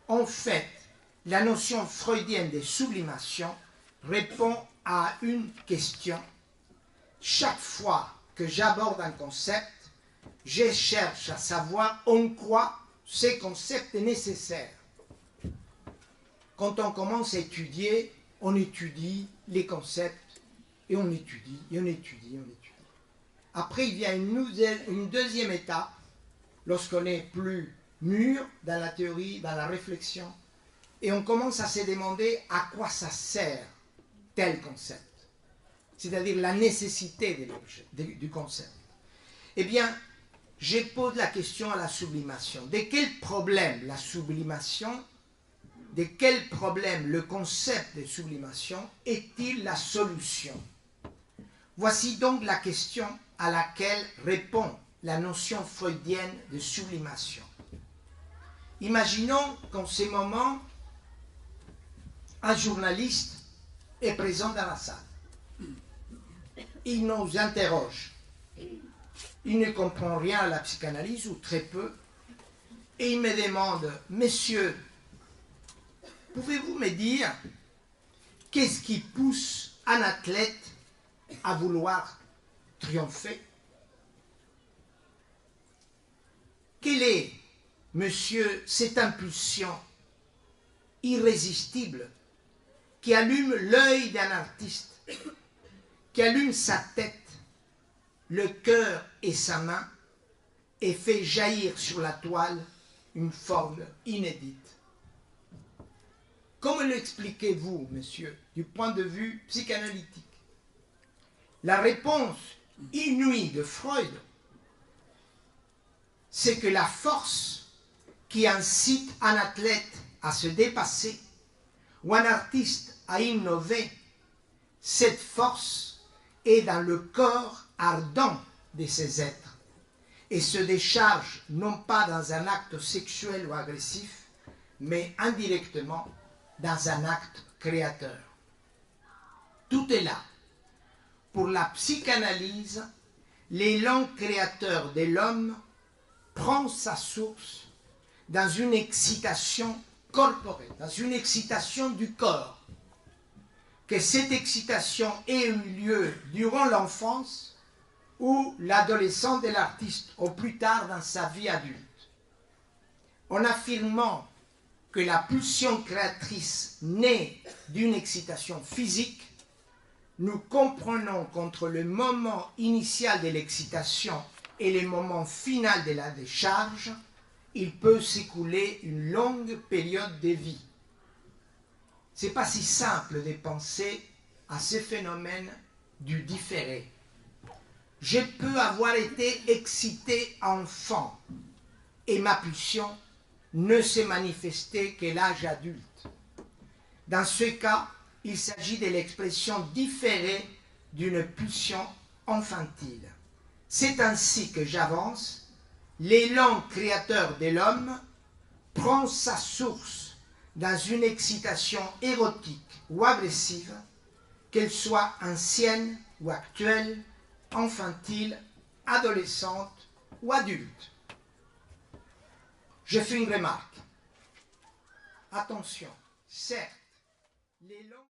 En fait, la notion freudienne de sublimation répond à une question. Chaque fois que j'aborde un concept, je cherche à savoir en quoi ce concept est nécessaire. Quand on commence à étudier, on étudie les concepts et on étudie, et on étudie, et on étudie. Après, il y a une deuxième étape, lorsqu'on est plus mûr dans la théorie, dans la réflexion, et on commence à se demander à quoi ça sert tel concept, c'est-à-dire la nécessité de l'objet, du concept. Eh bien, je pose la question à la sublimation. De quel problème la sublimation, de quel problème le concept de sublimation est-il la solution? Voici donc la question à laquelle répond la notion freudienne de sublimation. Imaginons qu'en ce moment, un journaliste est présent dans la salle. Il nous interroge. Il ne comprend rien à la psychanalyse, ou très peu, et il me demande, « Monsieur, pouvez-vous me dire qu'est-ce qui pousse un athlète à vouloir triompher? Quelle est, monsieur, cette impulsion irrésistible qui allume l'œil d'un artiste, qui allume sa tête, le cœur et sa main, et fait jaillir sur la toile une forme inédite? Comment l'expliquez-vous, monsieur, du point de vue psychanalytique? La réponse inouïe de Freud, c'est que la force qui incite un athlète à se dépasser ou un artiste à innover, cette force est dans le corps ardent de ces êtres et se décharge non pas dans un acte sexuel ou agressif, mais indirectement dans un acte créateur. Tout est là. Pour la psychanalyse, l'élan créateur de l'homme prend sa source dans une excitation corporelle, dans une excitation du corps. Que cette excitation ait eu lieu durant l'enfance ou l'adolescence de l'artiste, ou plus tard dans sa vie adulte. En affirmant que la pulsion créatrice naît d'une excitation physique, nous comprenons qu'entre le moment initial de l'excitation et le moment final de la décharge, il peut s'écouler une longue période de vie. Ce n'est pas si simple de penser à ce phénomène du différé. Je peux avoir été excité enfant et ma pulsion ne s'est manifestée qu'à l'âge adulte. Dans ce cas, il s'agit de l'expression différée d'une pulsion infantile. C'est ainsi que j'avance. L'élan créateur de l'homme prend sa source dans une excitation érotique ou agressive, qu'elle soit ancienne ou actuelle, infantile, adolescente ou adulte. Je fais une remarque. Attention, certes, l'élan